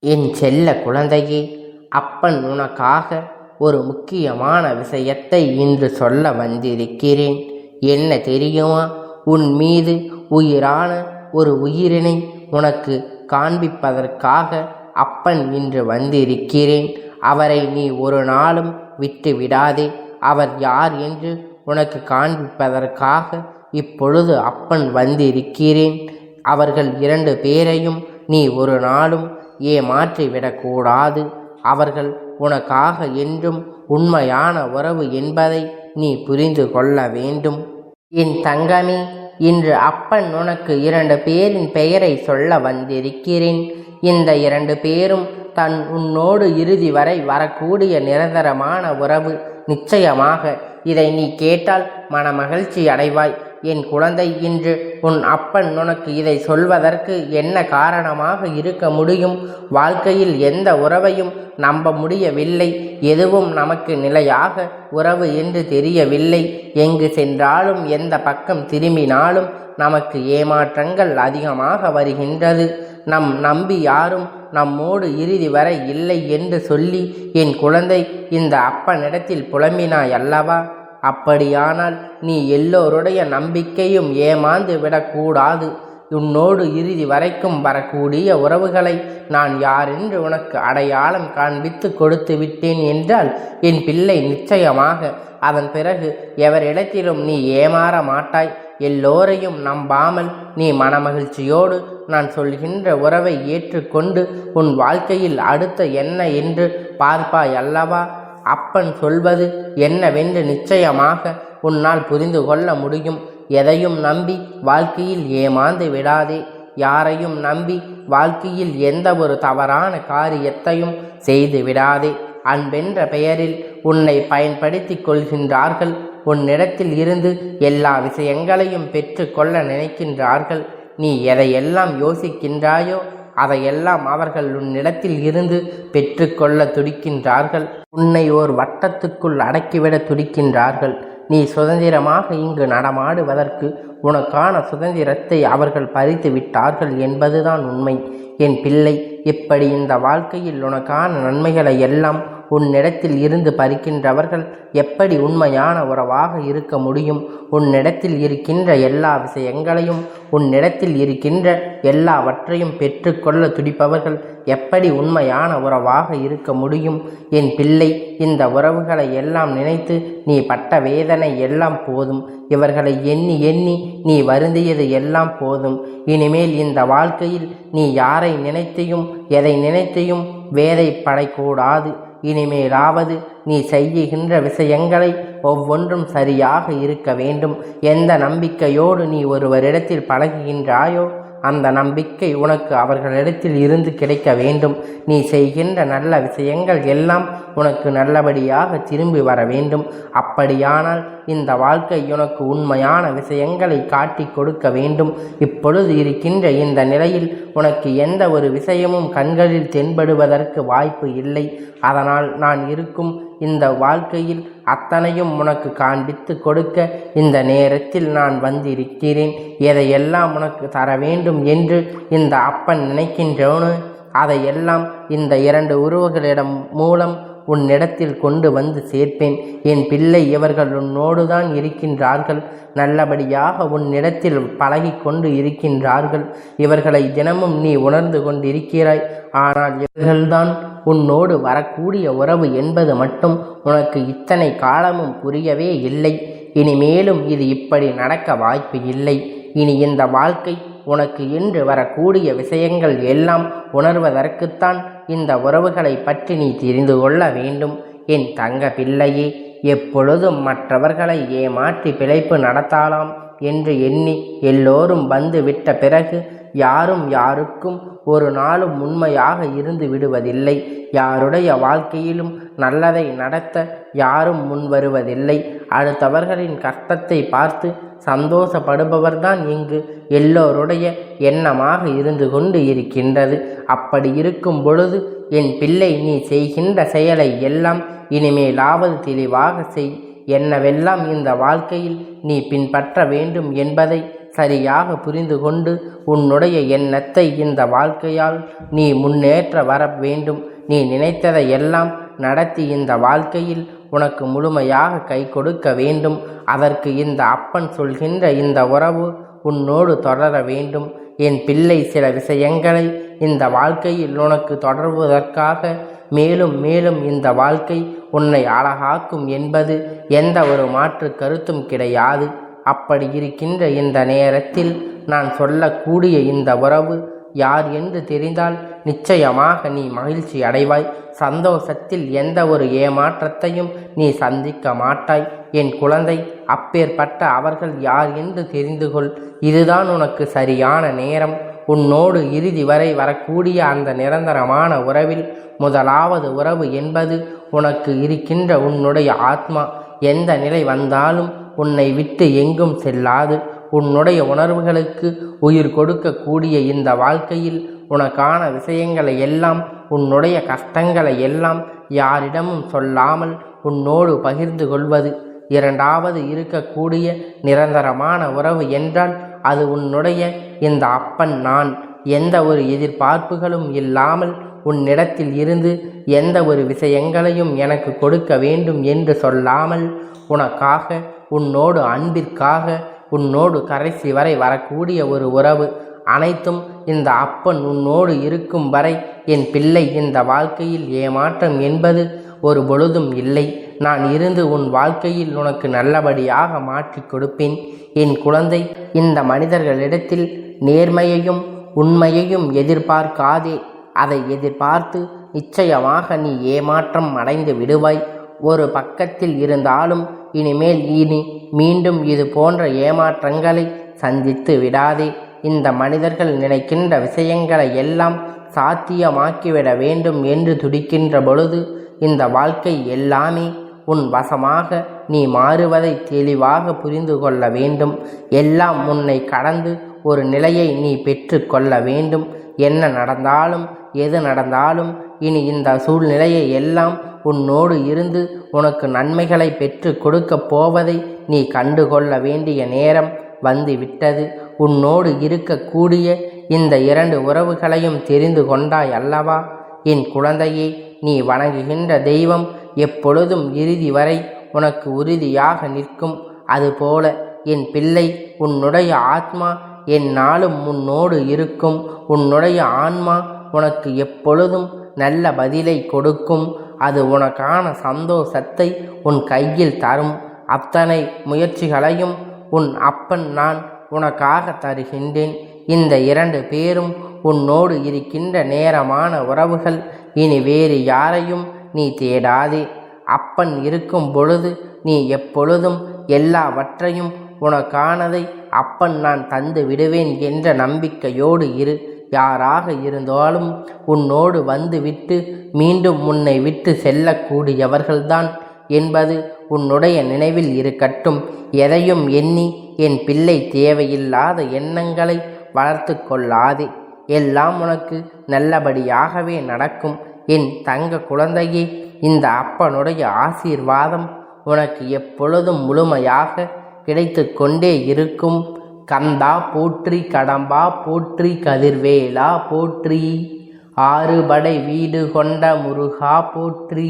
என் செல்ல குழந்தையே, அப்பன் உனக்காக ஒரு முக்கியமான விஷயத்தை இன்று சொல்ல வந்திருக்கிறேன். என்ன தெரியுமா? உன் மீது உயிரான ஒரு உயிரினை உனக்கு காண்பிப்பதற்காக அப்பன் இன்று வந்திருக்கிறேன். அவரை நீ ஒரு நாளும் விட்டு விடாதே. அவர் யார் என்று உனக்கு காண்பிப்பதற்காக இப்பொழுது அப்பன் வந்திருக்கிறேன். அவர்கள் 2 பேரையும் நீ ஒரு நாளும் ஏமாற்றிவிடக்கூடாது. அவர்கள் உனக்காக என்றும் உண்மையான உறவு என்பதை நீ புரிந்து கொள்ள வேண்டும். என் தங்கமே, இன்று அப்பன் உனக்கு 2 பேரின் பெயரை சொல்ல வந்திருக்கிறேன். இந்த 2 பேரும் உன்னோடு இறுதி வரை வரக்கூடிய நிரந்தரமான உறவு. நிச்சயமாக இதை நீ கேட்டால் மனமகிழ்ச்சி அடைவாய். என் குழந்தை, இன்று உன் அப்பன் உனக்கு இதை சொல்வதற்கு என்ன காரணமாக இருக்க முடியும்? வாழ்க்கையில் எந்த உறவையும் நம்ப முடியவில்லை. எதுவும் நமக்கு நிலையாக உறவு என்று தெரியவில்லை. எங்கு சென்றாலும் எந்த பக்கம் திரும்பினாலும் நமக்கு ஏமாற்றங்கள் அதிகமாக வருகின்றது. நம்பி யாரும் நம்மோடு இறுதி வரை இல்லை என்று சொல்லி என் குழந்தை இந்த அப்பனிடத்தில் புலம்பினாய் அல்லவா? அப்படியானால் நீ எல்லோருடைய நம்பிக்கையும் ஏமாந்து விடக்கூடாது. உன்னோடு இறுதி வரைக்கும் வரக்கூடிய உறவுகளை நான் யாரென்று உனக்கு அடையாளம் காண்பித்து கொடுத்து விட்டேன் என்றால் என் பிள்ளை, நிச்சயமாக அதன் பிறகு எவரிடத்திலும் நீ ஏமாற மாட்டாய். எல்லோரையும் நம்பாமல் நீ மனமகிழ்ச்சியோடு நான் சொல்கின்ற உறவை ஏற்றுக்கொண்டு உன் வாழ்க்கையில் அடுத்த என்ன என்று பார்ப்பாய் அல்லவா? அப்பன் சொல்வது என்னவென்று நிச்சயமாக உன்னால் புரிந்து கொள்ள முடியும். எதையும் நம்பி வாழ்க்கையில் ஏமாந்து விடாதே. யாரையும் நம்பி வாழ்க்கையில் எந்த ஒரு தவறான காரியத்தையும் செய்து விடாதே. அன்பென்ற பெயரில் உன்னை பயன்படுத்தி கொள்கின்றார்கள். உன்னிடத்தில் இருந்து எல்லா விஷயங்களையும் பெற்று கொள்ள நினைக்கின்றார்கள். நீ எதையெல்லாம் யோசிக்கின்றாயோ அதையெல்லாம் அவர்கள் உன்னிடத்தில் இருந்து பெற்றுக்கொள்ள துடிக்கின்றார்கள். உன்னை ஓர் வட்டத்துக்குள் அடக்கிவிட துடிக்கின்றார்கள். நீ சுதந்திரமாக இங்கு நடமாடுவதற்கு உனக்கான சுதந்திரத்தை அவர்கள் பறித்து விட்டார்கள் என்பதுதான் உண்மை. என் பிள்ளை, இப்படி இந்த வாழ்க்கையில் உனக்கான நன்மைகளை எல்லாம் உன்னிடத்தில் இருந்து பறிக்கின்றவர்கள் எப்படி உண்மையான உறவாக இருக்க முடியும்? உன்னிடத்தில் இருக்கின்ற எல்லா விஷயங்களையும், உன்னிடத்தில் இருக்கின்ற எல்லாவற்றையும் பெற்றுக்கொள்ள துடிப்பவர்கள் எப்படி உண்மையான உறவாக இருக்க முடியும்? என் பிள்ளை, இந்த உறவுகளை எல்லாம் நினைத்து நீ பட்ட வேதனை எல்லாம் போதும். இவர்களை எண்ணி எண்ணி நீ வருந்தியது எல்லாம் போதும். இனிமேல் இந்த வாழ்க்கையில் நீ யாரை நினைத்தையும் எதை நினைத்தையும் வேதைப்படக்கூடாது. இனிமேலாவது நீ செய்கின்ற விஷயங்களை ஒவ்வொன்றும் சரியாக இருக்க வேண்டும். எந்த நம்பிக்கையோடு நீ ஒருவரிடத்தில் பழகுகின்றாயோ அந்த நம்பிக்கை உனக்கு அவர்களிடத்தில் இருந்து கிடைக்க வேண்டும். நீ செய்கின்ற நல்ல விஷயங்கள் எல்லாம் உனக்கு நல்லபடியாக திரும்பி வர வேண்டும். அப்படியானால் இந்த வாழ்க்கை உனக்கு உண்மையான விஷயங்களை காட்டி கொடுக்க வேண்டும். இப்பொழுது இருக்கின்ற இந்த நிலையில் உனக்கு எந்த ஒரு விஷயமும் கண்களில் தென்படுவதற்கு வாய்ப்பு இல்லை. அதனால் நான் இருக்கும் இந்த வாழ்க்கையில் அத்தனையும் உனக்கு காண்பித்து கொடுக்க இந்த நேரத்தில் நான் வந்திருக்கிறேன். எதையெல்லாம் உனக்கு தர வேண்டும் என்று இந்த அப்பன் நினைக்கின்றோனு அதையெல்லாம் இந்த 2 உறவுகளிடம் மூலம் உன்னிடத்தில் கொண்டு வந்து சேர்ப்பேன். என் பிள்ளை, இவர்கள் உன்னோடுதான் இருக்கின்றார்கள். நல்லபடியாக உன்னிடத்தில் பழகி கொண்டு இருக்கின்றார்கள். இவர்களை தினமும் நீ உணர்ந்து கொண்டிருக்கிறாய். ஆனால் இவர்கள்தான் உன்னோடு வரக்கூடிய உறவு என்பது மட்டும் உனக்கு இத்தனை காலமும் புரியவே இல்லை. இனிமேலும் இது இப்படி நடக்க வாய்ப்பு இல்லை. இனி இந்த வாழ்க்கை உனக்கு என்று வரக்கூடிய விஷயங்கள் எல்லாம் உணர்வதற்குத்தான் இந்த உறவுகளை பற்றி நீ தெரிந்து கொள்ள வேண்டும். என் தங்க பிள்ளையே, எப்பொழுதும் மற்றவர்களை ஏமாற்றி பிழைப்பு நடத்தலாம் என்று எண்ணி எல்லோரும் வந்து விட்ட பிறகு யாரும் யாருக்கும் ஒரு நாளும் உண்மையாக இருந்து விடுவதில்லை. யாருடைய வாழ்க்கையிலும் நல்லதை நடத்த யாரும் முன் வருவதில்லை. அடுத்தவர்களின் கஷ்டத்தை பார்த்து சந்தோஷப்படுபவர்தான் இங்கு எல்லோருடைய எண்ணமாக இருந்து கொண்டு இருக்கின்றது. அப்படி இருக்கும் பொழுது என் பிள்ளை, நீ செய்கின்ற செயலை எல்லாம் இனிமேலாவது தெளிவாக செய். என்னவெல்லாம் இந்த வாழ்க்கையில் நீ பின்பற்ற வேண்டும் என்பதை சரியாக புரிந்து கொண்டு உன்னுடைய எண்ணத்தை இந்த வாழ்க்கையால் நீ முன்னேற்ற வர வேண்டும். நீ நினைத்ததை எல்லாம் நடத்தி இந்த வாழ்க்கையில் உனக்கு முழுமையாக கை கொடுக்க வேண்டும். அதற்கு இந்த அப்பன் சொல்கின்ற இந்த உறவு உன்னோடு தொடர வேண்டும். என் பிள்ளை, சில விஷயங்களை இந்த வாழ்க்கையில் உனக்கு தொடர்வதற்காக மேலும் மேலும் இந்த வாழ்க்கை உன்னை அழகாக்கும் என்பது எந்த ஒரு மாற்று கருத்தும் கிடையாது. அப்படி இருக்கின்ற இந்த நேரத்தில் நான் சொல்லக்கூடிய இந்த உறவு யார் என்று தெரிந்தால் நிச்சயமாக நீ மகிழ்ச்சி அடைவாய். சந்தோஷத்தில் எந்த ஒரு ஏமாற்றத்தையும் நீ சந்திக்க மாட்டாய். என் குழந்தை, அப்பேற்பட்ட அவர்கள் யார் என்று தெரிந்து கொள். இதுதான் உனக்கு சரியான நேரம். உன்னோடு இறுதி வரை வரக்கூடிய அந்த நிரந்தரமான உறவில் முதலாவது உறவு என்பது உனக்கு இருக்கின்ற உன்னுடைய ஆத்மா. எந்த நிலை வந்தாலும் உன்னை விட்டு எங்கும் செல்லாது. உன்னுடைய உணர்வுகளுக்கு உயிர் கொடுக்கக்கூடிய இந்த வாழ்க்கையில் உனக்கான விஷயங்களை எல்லாம், உன்னுடைய கஷ்டங்களை எல்லாம் யாரிடமும் சொல்லாமல் உன்னோடு பகிர்ந்து கொள்வது இரண்டாவது இருக்கக்கூடிய நிரந்தரமான உறவு என்றால் அது உன்னுடைய இந்த அப்பன் நான். எந்த ஒரு எதிர்பார்ப்புகளும் இல்லாமல் உன்னிடத்தில் இருந்து எந்த ஒரு விஷயங்களையும் எனக்கு கொடுக்க வேண்டும் என்று சொல்லாமல் உனக்காக, உன்னோடு அன்பிற்காக, உன்னோடு கடைசி வரை வரக்கூடிய ஒரு உறவு. அனைத்தும் இந்த அப்பன் உன்னோடு இருக்கும் வரை என் பிள்ளை, இந்த வாழ்க்கையில் ஏமாற்றம் என்பது ஒரு பொழுதும் இல்லை. நான் இருந்து உன் வாழ்க்கையில் உனக்கு நல்லபடியாக மாற்றி கொடுப்பேன். என் குழந்தை, இந்த மனிதர்களிடத்தில் நேர்மையையும் உண்மையையும் எதிர்பார்க்காதே. அதை எதிர்பார்த்து நிச்சயமாக நீ ஏமாற்றம் அடைந்து விடுவாய். ஒரு பக்கத்தில் இருந்தாலும் இனிமேல் மீண்டும் இது போன்ற ஏமாற்றங்களை சந்தித்து விடாதே. இந்த மனிதர்கள் நினைக்கின்ற விஷயங்களை எல்லாம் சாத்தியமாக்கிவிட வேண்டும் என்று துடிக்கின்ற பொழுது இந்த வாழ்க்கை எல்லாமே உன் வசமாக நீ மாறுவதை தெளிவாக புரிந்து கொள்ள வேண்டும். எல்லாம் உன்னை கடந்து ஒரு நிலையை நீ பெற்று கொள்ள வேண்டும். என்ன நடந்தாலும் எது நடந்தாலும் இனி இந்த சூழ்நிலையை எல்லாம் உன்னோடு இருந்து உனக்கு நன்மைகளை பெற்று கொடுக்கப் போவதை நீ கண்டுகொள்ள வேண்டிய நேரம் வந்து விட்டது. உன்னோடு இருக்கக்கூடிய இந்த இரண்டு உறவுகளையும் தெரிந்து கொண்டாய் அல்லவா? என் குழந்தையே, நீ வணங்குகின்ற தெய்வம் எப்பொழுதும் இறுதி வரை உனக்கு உறுதியாக நிற்கும். அதுபோல என் பிள்ளை, உன்னுடைய ஆத்மா எந்நாளும் உன்னோடு இருக்கும். உன்னுடைய ஆன்மா உனக்கு எப்பொழுதும் நல்ல பதிலை கொடுக்கும். அது உனக்கான சந்தோஷத்தை உன் கையில் தரும். அத்தனை முயற்சிகளையும் உன் அப்பன் நான் உனக்காக தருகின்றேன். இந்த இரண்டு பேரும் உன்னோடு இருக்கின்ற நேரமான உறவுகள். இனி வேறு யாரையும் நீ தேடாதே. அப்பன் இருக்கும் பொழுது நீ எப்பொழுதும் எல்லாவற்றையும் உனக்கானதை அப்பன் நான் தந்து விடுவேன் என்ற நம்பிக்கையோடு இரு. யாராக இருந்தாலும் உன்னோடு வந்து விட்டு மீண்டும் உன்னை விட்டு செல்லக்கூடியவர்கள்தான் என்பது உன்னுடைய நினைவில் இருக்கட்டும். எதையும் எண்ணி என் பிள்ளை தேவையில்லாத எண்ணங்களை வளர்த்து கொள்ளாதே. எல்லாம் உனக்கு நல்லபடியாகவே நடக்கும். என் தங்க குழந்தையே, இந்த அப்பனுடைய ஆசீர்வாதம் உனக்கு எப்பொழுதும் முழுமையாக கிடைத்து கொண்டே இருக்கும். கந்தா போற்றி, கடம்பா போற்றி, கதிர்வேலா போற்றி, ஆறுபடை வீடு கொண்ட முருகா போற்றி.